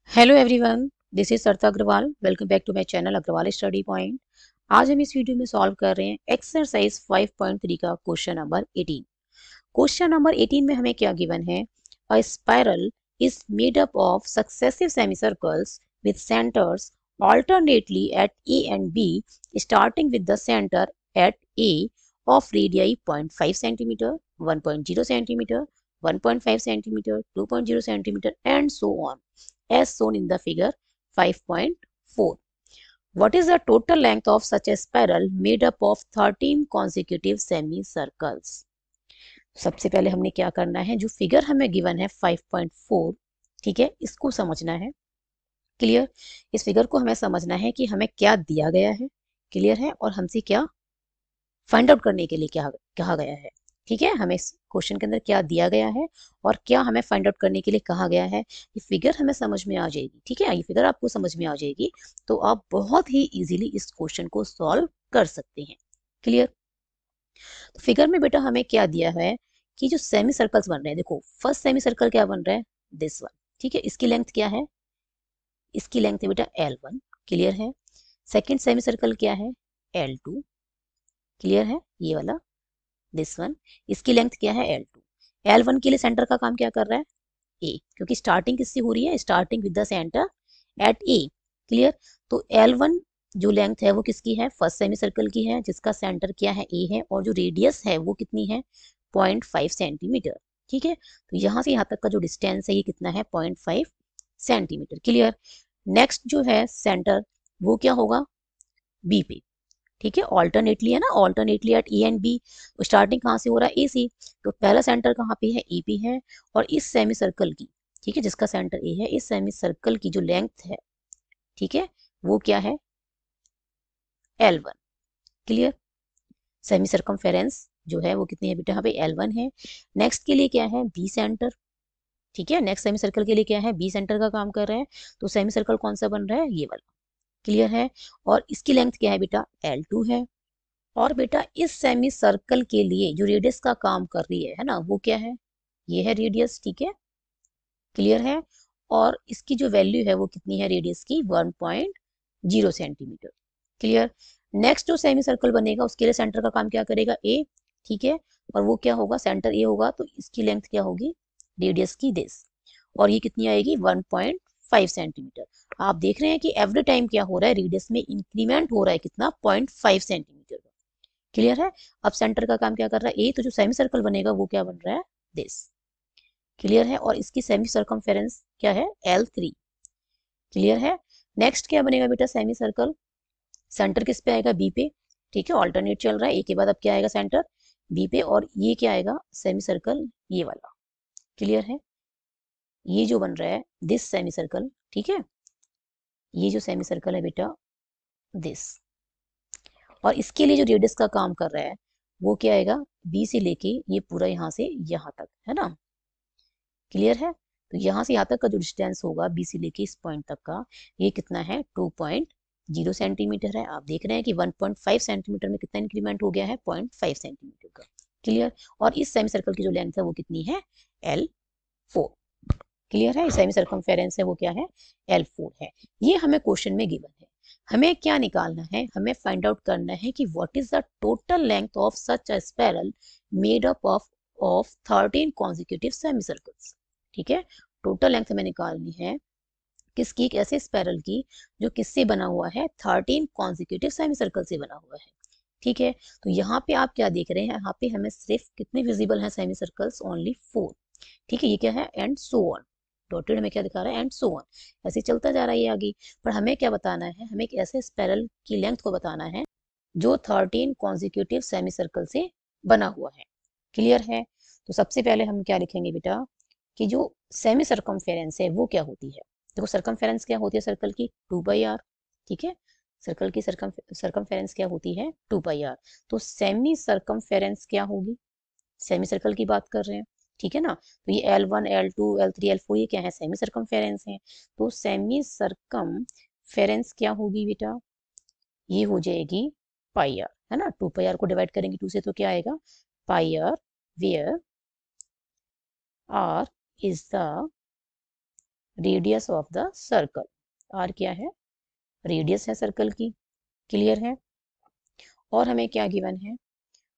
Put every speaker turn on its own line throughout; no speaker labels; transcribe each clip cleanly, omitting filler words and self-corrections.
Hello everyone, this is Sarita Agrawal. Welcome back to my channel Agrawal study point. आज हम इस video में सॉल्व कर रहे हैं एक्सरसाइज 5.3 का क्वेश्चन नंबर 18। क्वेश्चन नंबर 18 में हमें क्या गिवन है? A spiral is made up of successive semicircles with centres alternately at A and B, starting with the center at A of radii 0.5 cm, 1.0 cm, 1.5 cm, 2.0 cm, and so on, as shown in the figure 5.4. What is the total length of such a spiral made up of 13 consecutive semicircles? सबसे पहले हमने क्या करना है, जो figure हमें given है 5.4, ठीक है, इसको समझना है। क्लियर? इस फिगर को हमें समझना है कि हमें क्या दिया गया है, क्लियर है, और हमसे क्या फाइंड आउट करने के लिए क्या कहा गया है। ठीक है, हमें इस क्वेश्चन के अंदर क्या दिया गया है और क्या हमें फाइंड आउट करने के लिए कहा गया है, ये फिगर हमें समझ में आ जाएगी। ठीक है, ये फिगर आपको समझ में आ जाएगी तो आप बहुत ही इजीली इस क्वेश्चन को सॉल्व कर सकते हैं। क्लियर? तो फिगर में बेटा हमें क्या दिया है कि जो सेमी सर्कल्स बन रहे हैं, देखो फर्स्ट सेमी सर्कल क्या बन रहा है, दिस वन। ठीक है, इसकी लेंथ क्या है? इसकी लेंथ है बेटा L1। क्लियर है? सेकंड सेमी सर्कल क्या है? L2। क्लियर है? ये वाला, दिस वन, इसकी लेंथ क्या है? L2। L1 के लिए सेंटर का काम क्या कर रहा है? A, क्योंकि स्टार्टिंग किससे हो रही है? Starting with the centre at A। Clear? तो L1 जो लेंथ है वो किसकी है? फर्स्ट सेमी सर्कल की है, जिसका सेंटर क्या है? A है, और जो रेडियस है वो कितनी है? 0.5 सेंटीमीटर। ठीक है, तो यहाँ से यहाँ तक का जो डिस्टेंस है ये कितना है? 0.5 सेंटीमीटर। क्लियर? नेक्स्ट जो है सेंटर, वो क्या होगा? बी पे। ठीक है, ऑल्टरनेटली है ना, alternately at A and B. Starting कहाँ से हो रहा है? ए सी। तो पहला सेंटर कहाँ पे है? ए पे है। और इस सेमी सर्कल की, ठीक है, जिसका सेंटर ए है, इस सेमी सर्कल की जो लेंथ है, ठीक है, वो क्या है? L1। क्लियर? सेमी सर्कमफेरेंस जो है वो कितनी है बेटा? यहाँ पे L1 है। नेक्स्ट के लिए क्या है? B centre. ठीक है, नेक्स्ट सेमी सर्कल के लिए क्या है? बी सेंटर का काम कर रहा है। तो सेमी सर्कल कौन सा बन रहा है? ये वाला। क्लियर है? और इसकी लेंथ क्या है बेटा? L2 है। और बेटा इस सेमी सर्कल के लिए जो रेडियस का काम कर रही है ना, वो क्या है? ये है रेडियस। ठीक है, क्लियर है? और इसकी जो वैल्यू है वो कितनी है रेडियस की? 1.0 सेंटीमीटर। क्लियर? नेक्स्ट जो सेमी सर्कल बनेगा उसके लिए सेंटर का काम क्या करेगा? ए। ठीक है, और वो क्या होगा? सेंटर ए होगा, तो इसकी लेंथ क्या होगी? रेडियस की दिस, और ये कितनी आएगी? 1.5 सेंटीमीटर। आप देख रहे हैं कि एवरी टाइम क्या हो रहा है? रेडियस में इंक्रीमेंट हो रहा है, कितना? 0.5 सेंटीमीटर का। क्लियर है? अब सेंटर का काम क्या कर रहा है? ए, तो जो सेमी सर्कल बनेगा वो क्या बन रहा है? दिस। क्लियर है? और इसकी सेमी सर्कमफेरेंस क्या है? L3। क्लियर है? नेक्स्ट क्या बनेगा बेटा? सेमी सर्कल सेंटर किस पे आएगा? बी पे। ठीक है, ऑल्टरनेट चल रहा है, ए के बाद अब क्या आएगा? सेंटर बी पे, और ये क्या आएगा? सेमी सर्कल ये वाला। क्लियर है? ये जो बन रहा है दिस सेमी सर्कल, ठीक है, ये जो सेमी सर्कल है बेटा दिस, और इसके लिए जो रेडियस का काम कर रहा है वो क्या आएगा? बी से लेके ये पूरा यहाँ से यहाँ तक, है ना। क्लियर है? तो यहाँ से यहाँ तक का जो डिस्टेंस होगा बी से लेके इस पॉइंट तक का, ये कितना है? 2.0 सेंटीमीटर है। आप देख रहे हैं कि 1.5 सेंटीमीटर में कितना इंक्रीमेंट हो गया है? 0.5 सेंटीमीटर का। क्लियर? और इस सेमी सर्कल की जो लेंथ है वो कितनी है? L4। क्लियर है? सेमी सर्कमफेरेंस है वो क्या है? L4 है। ये हमें क्वेश्चन में गिवन है। हमें क्या निकालना है? हमें फाइंड आउट करना है कि what is the total length of such a spiral made up of 13 consecutive semi circles. ठीक है, टोटल लेंथ हमें निकालनी है किसकी? एक ऐसे स्पाइरल की जो किससे बना हुआ है? 13 कॉन्जिक्यूटिव सेमी सर्कल से बना हुआ है। ठीक है, तो यहाँ पे आप क्या देख रहे हैं? यहाँ पे हमें सिर्फ कितने विजिबल हैं सेमी सर्कल्स? ओनली 4। ठीक है, ये क्या है? And so on. डॉटेड में क्या दिखा रहा है? And so on. ऐसे चलता जा रहा है ये आगे। पर हमें क्या बताना है? हमें एक ऐसे स्पाइरल की लेंथ को बताना है जो 13 कॉन्जिक्यूटिव सेमी सर्कल से बना हुआ है। क्लियर है? तो सबसे पहले हम क्या लिखेंगे बेटा कि जो सेमी सर्कमफेरेंस है वो क्या होती है? देखो सर्कमफेरेंस क्या होती है सर्कल की? 2 पाई आर। ठीक है, सर्कल की सर्कमफेरेंस क्या होती है? 2 पाई आर। तो सेमी सर्कमफेरेंस क्या होगी? सेमी सर्कल की बात कर रहे हैं, ठीक है ना। तो ये L1, L2, L3, L4 ये क्या है? सेमी सर्कमफेरेंस है। तो सेमी सर्कमफेरेंस क्या होगी बेटा? ये हो जाएगी पाई आर, है ना। 2 पाई आर को डिवाइड करेंगे 2 से तो क्या आएगा? Pi r, where r is the radius of the circle. R क्या है? रेडियस है सर्कल की। क्लियर है? और हमें क्या गिवन है?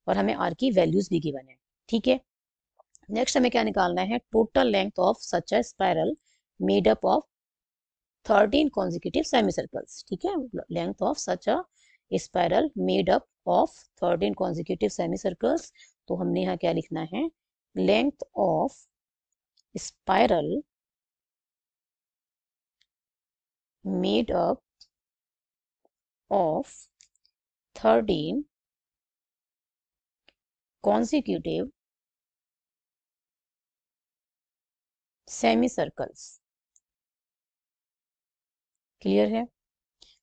और हमें आर की वैल्यूज भी गिवन है। ठीक है, नेक्स्ट हमें क्या निकालना है? Total length of such a spiral made up of 13 consecutive semicircles। ठीक है, length of such a spiral made up of 13 consecutive semicircles। तो हमने यहाँ क्या लिखना है? Length of spiral made up of 13 consecutive semicircles। Clear है?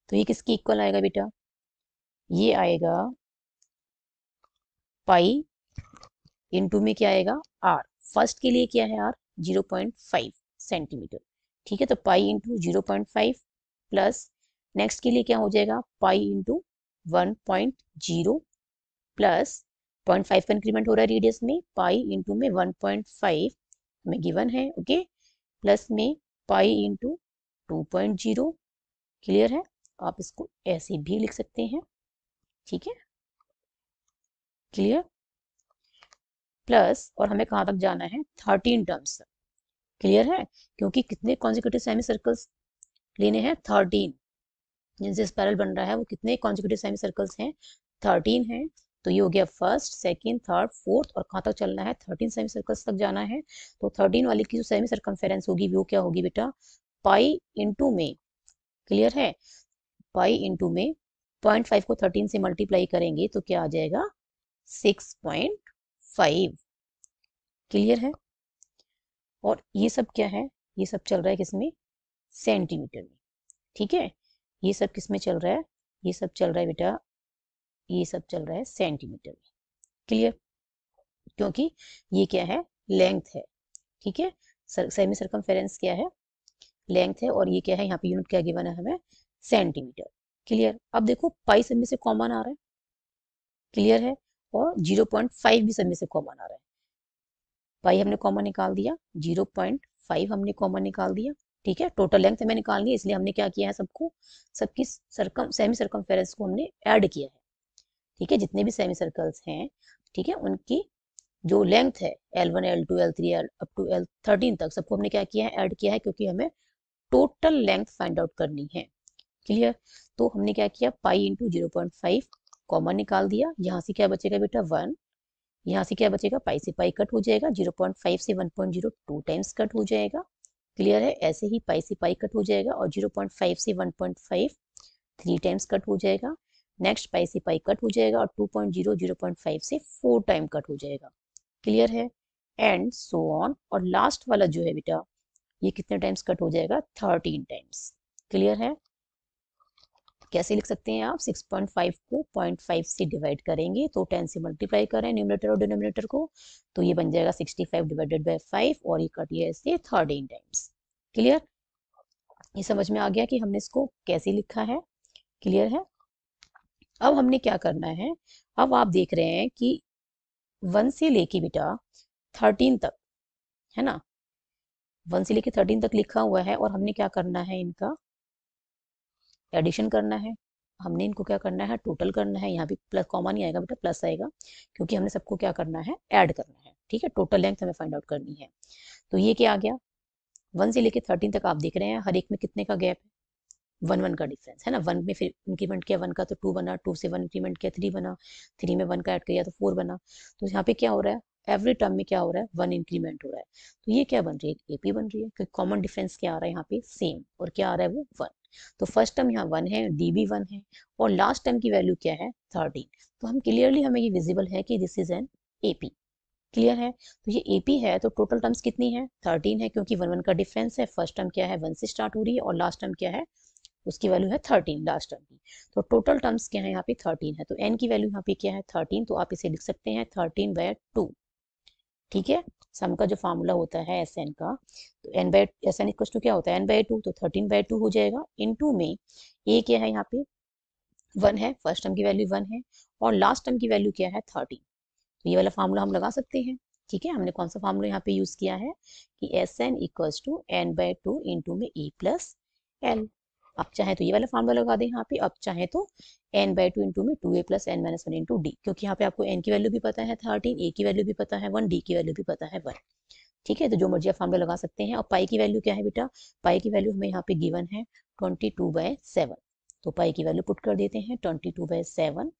तो ये किसकी इक्वल आएगा बेटा? ये आएगा पाई इनटू में क्या आएगा? आर। फर्स्ट के लिए क्या है? R 0.5 centimetre. ठीक है, तो पाई इंटू 0.5 प्लस नेक्स्ट के लिए क्या हो जाएगा? पाई इंटू 1.0 प्लस 0.5 का इंक्रीमेंट हो रहा है रेडियस में, पाई इंटू में 1.5 हमें गिवन है। ओके, प्लस में पाई इंटू 2.0। क्लियर है? आप इसको ऐसे भी लिख सकते हैं। ठीक है, क्लियर? प्लस और हमें कहाँ तक जाना है? 13 टर्म्स तक। क्लियर है? क्योंकि कितने कॉन्जिक्यूटिव सेमी सर्कल्स लेने हैं? 13। जिनसे स्पाइरल बन रहा है वो कितने कॉन्जिक्यूटिव सेमी सर्कल्स हैं? 13 हैं। तो ये हो गया फर्स्ट, सेकंड, थर्ड, फोर्थ, और कहाँ तक चलना है? 13 सेमी सर्कल्स तक जाना है। तो 13 वाली की जो सेमी सर्कमफेरेंस होगी वो क्या होगी बेटा? पाई इंटू में, क्लियर है, पाई इंटू में 0.5 को 13 से मल्टीप्लाई करेंगे तो क्या आ जाएगा? 6.5। क्लियर है? और ये सब क्या है? ये सब चल रहा है किसमें? सेंटीमीटर में। ठीक है, ये सब किस में चल रहा है? ये सब चल रहा है बेटा, ये सब चल रहा है सेंटीमीटर में। क्लियर? क्योंकि ये क्या है? लेंथ है। ठीक है, सेमी सर्कमफेरेंस क्या है? लेंथ है। और ये क्या है? यहाँ पे यूनिट क्या गिवन है हमें? सेंटीमीटर। क्लियर? अब देखो पाई सब में से कॉमन आ रहा है। क्लियर है? और 0.5 भी सब में से कॉमन आ रहा है। पाई हमने कॉमन निकाल दिया, 0.5 हमने कॉमन निकाल दिया। ठीक है, टोटल लेंथ हमें निकालनी है, इसलिए हमने क्या किया है? सबको, सबकी सेमी सर्कमफेरेंस को हमने ऐड किया है। ठीक है, जितने भी सेमी सर्कल्स हैं, ठीक है, उनकी जो लेंथ है L1 L2 L3 up to L13 तक, सबको हमने क्या किया है? ऐड किया है, क्योंकि हमें टोटल लेंथ फाइंड आउट करनी है। क्लियर? तो हमने क्या किया? पाई इंटू 0.5 कॉमन निकाल दिया। यहाँ से क्या बचेगा बेटा? 1। यहाँ से क्या बचेगा? पाई से पाई कट हो जाएगा, 0.5 से 1.0 2 टाइम्स कट हो जाएगा। क्लियर है? ऐसे ही पाई से पाई कट हो जाएगा, और 0.5 से 1.5 3 टाइम्स कट हो जाएगा। नेक्स्ट पाई से पाई कट हो जाएगा, और 2.0 0.5 से 4 टाइम कट हो जाएगा। क्लियर है? And so on. और लास्ट वाला जो है बेटा, ये कितने टाइम्स कट हो जाएगा? 13 टाइम्स। क्लियर है? कैसे लिख सकते हैं आप? 6.5 को 0.5 से डिवाइड करेंगे तो 10 से मल्टीप्लाई करें न्यूमरेटर और डिनोमिनेटर को, तो ये बन जाएगा 65 डिवाइडेड बाय 5, और ये कटिए ऐसे 13 टाइम्स। क्लियर? ये समझ में आ गया कि हमने इसको कैसे लिखा है? क्लियर है? अब हमने क्या करना है? अब आप देख रहे हैं कि 1 से लेके बेटा 13 तक, है ना, 1 से लेके 13 तक लिखा हुआ है, और हमने क्या करना है? इनका एडिशन करना है। हमने इनको क्या करना है? टोटल करना है। यहाँ भी प्लस कॉमन ही आएगा बेटा, प्लस आएगा, क्योंकि हमने सबको क्या करना है? ऐड करना है। ठीक है, टोटल लेंथ हमें फाइंड आउट करनी है। तो ये क्या आ गया? 1 से लेके 13 तक आप देख रहे हैं हर एक में कितने का गैप है? 1 1 का डिफरेंस है ना। 1 में फिर इंक्रीमेंट किया 1 का तो 2 बना, 2 से 1 इंक्रीमेंट किया 3 बना, 3 में 1 का ऐड किया तो 4 बना। तो यहाँ पे क्या हो रहा है? एवरी टर्म में क्या हो रहा है? 1 इंक्रीमेंट हो रहा है। तो ये क्या बन रही है? एपी बन रही है, क्योंकि कॉमन डिफरेंस क्या आ रहा है यहाँ पे? सेम। और क्या आ रहा है? वो 1। तो फर्स्ट टर्म यहाँ 1 है, डी भी 1 है, और लास्ट टर्म की वैल्यू क्या है? 13। तो हम क्लियरली, हमें ये विजिबल है कि this is an AP. Clear है? तो ये एपी है, तो टोटल टर्म्स कितनी है? 13 है, क्योंकि 1 1 का डिफरेंस है। फर्स्ट टर्म क्या है? 1 से स्टार्ट हो रही है, और लास्ट टर्म क्या है? उसकी वैल्यू है 13 लास्ट टर्म की। तो टोटल टर्म्स क्या है? यहाँ पे 13 है, तो n की वैल्यू यहाँ पे क्या है? 13। तो आप इसे लिख सकते हैं 13/2। ठीक है, सम का जो फार्मूला होता है Sn का, तो Sn इक्वल टू क्या होता है? n/2, तो 13/2 हो जाएगा। इनटू में a क्या है? यहाँ पे 1 है, फर्स्ट टर्म की वैल्यू 1 है, और लास्ट टर्म की वैल्यू क्या है? 13। तो ये वाला फार्मूला हम लगा सकते हैं। ठीक है, हमने कौन सा फॉर्मूला यहाँ पे यूज किया है कि Sn equals to n/2 into में E प्लस L। आप चाहे तो ये वाला फार्मूला लगा दें यहाँ पे, अब चाहे तो n/2 इंटू में 2a plus n minus 1 into D, क्योंकि यहाँ पे आपको n की वैल्यू भी पता है 13, a की वैल्यू भी पता है 1, d की वैल्यू भी पता है 1। ठीक है, तो जो मर्जी आप फार्मूला लगा सकते हैं। और पाई की वैल्यू क्या है बेटा, पाई की वैल्यू हमें यहाँ पे गिवन है 22/7, तो पाई की वैल्यू पुट कर देते हैं 22/7।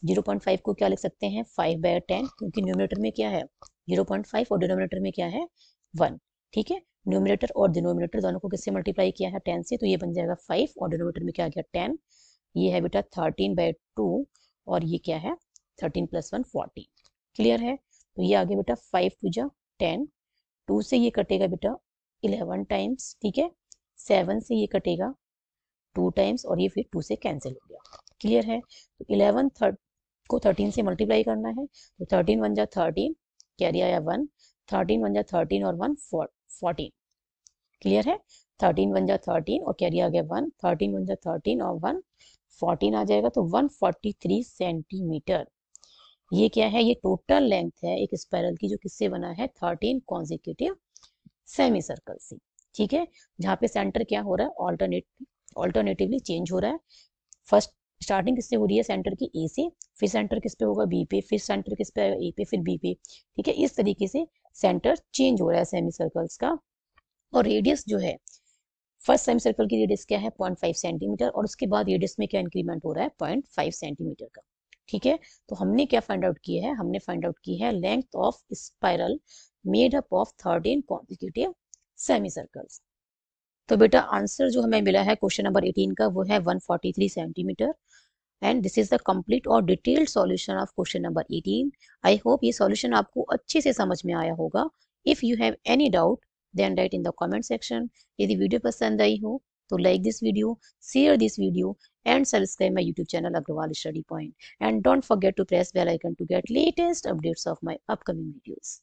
0.5 को क्या लिख सकते हैं 5/10, क्योंकि न्यूमरेटर में क्या है 0.5 और डिनोमिनेटर में क्या है 1। ठीक है, न्यूमरेटर और डिनोमिनेटर दोनों को किससे मल्टीप्लाई किया है 10 से, तो ये बन जाएगा 5 और डिनोमिनेटर में क्या आ गया 10। ये है बेटा 13/2 और ये क्या है 13 प्लस 1 14। क्लियर है, तो ये आ गया बेटा 5 टू जा 10, 2 से ये कटेगा बेटा 11 टाइम्स, ठीक है, 7 से ये कटेगा 2 टाइम्स और ये फिर 2 से कैंसिल हो गया। क्लियर है, तो 11 को 13 से मल्टीप्लाई करना है, तो 13 1 जा 13, कैरी आया 1, 13 1 जा 13 और 1 14। क्लियर है, 13 1 जा 13 और कैरी आ गया 1, 13 1 जा 13 और 1 14 आ जाएगा, तो 143 सेंटीमीटर। ये क्या है, ये टोटल लेंथ है एक स्पाइरल की जो किससे बना है 13 कॉन्जिक्यूटिव सेमी सर्कल से। ठीक है, जहाँ पे सेंटर क्या हो रहा है ऑल्टरनेटिवली चेंज हो रहा है। फर्स्ट स्टार्टिंग किससे हो रही है सेंटर की ए से, फिर सेंटर किस पे होगा बी पे, फिर सेंटर किस पे आएगा ए पे, फिर बी पे। ठीक है, इस तरीके से सेंटर चेंज हो रहा है सेमी सर्कल्स का। और रेडियस जो है फर्स्ट सेमी सर्कल की रेडियस क्या है 0.5 सेंटीमीटर और उसके बाद रेडियस में क्या इंक्रीमेंट हो रहा है 0.5 सेंटीमीटर का। ठीक है, तो हमने क्या फाइंड आउट किया है, हमने फाइंड आउट की है length of spiral made up of 13 consecutive semi circles. तो बेटा आंसर जो हमें मिला है क्वेश्चन नंबर 18 का वो है 143 centimetre. And this is the complete और detailed solution of question number 18। I hope ये सॉल्यूशन आपको अच्छे से समझ में आया होगा। If you have any doubt then write in the comment section. यदि वीडियो पसंद आई हो तो like this video, share this video and subscribe my YouTube channel Agrawal study point, and don't forget to press bell icon to get latest updates of my upcoming videos.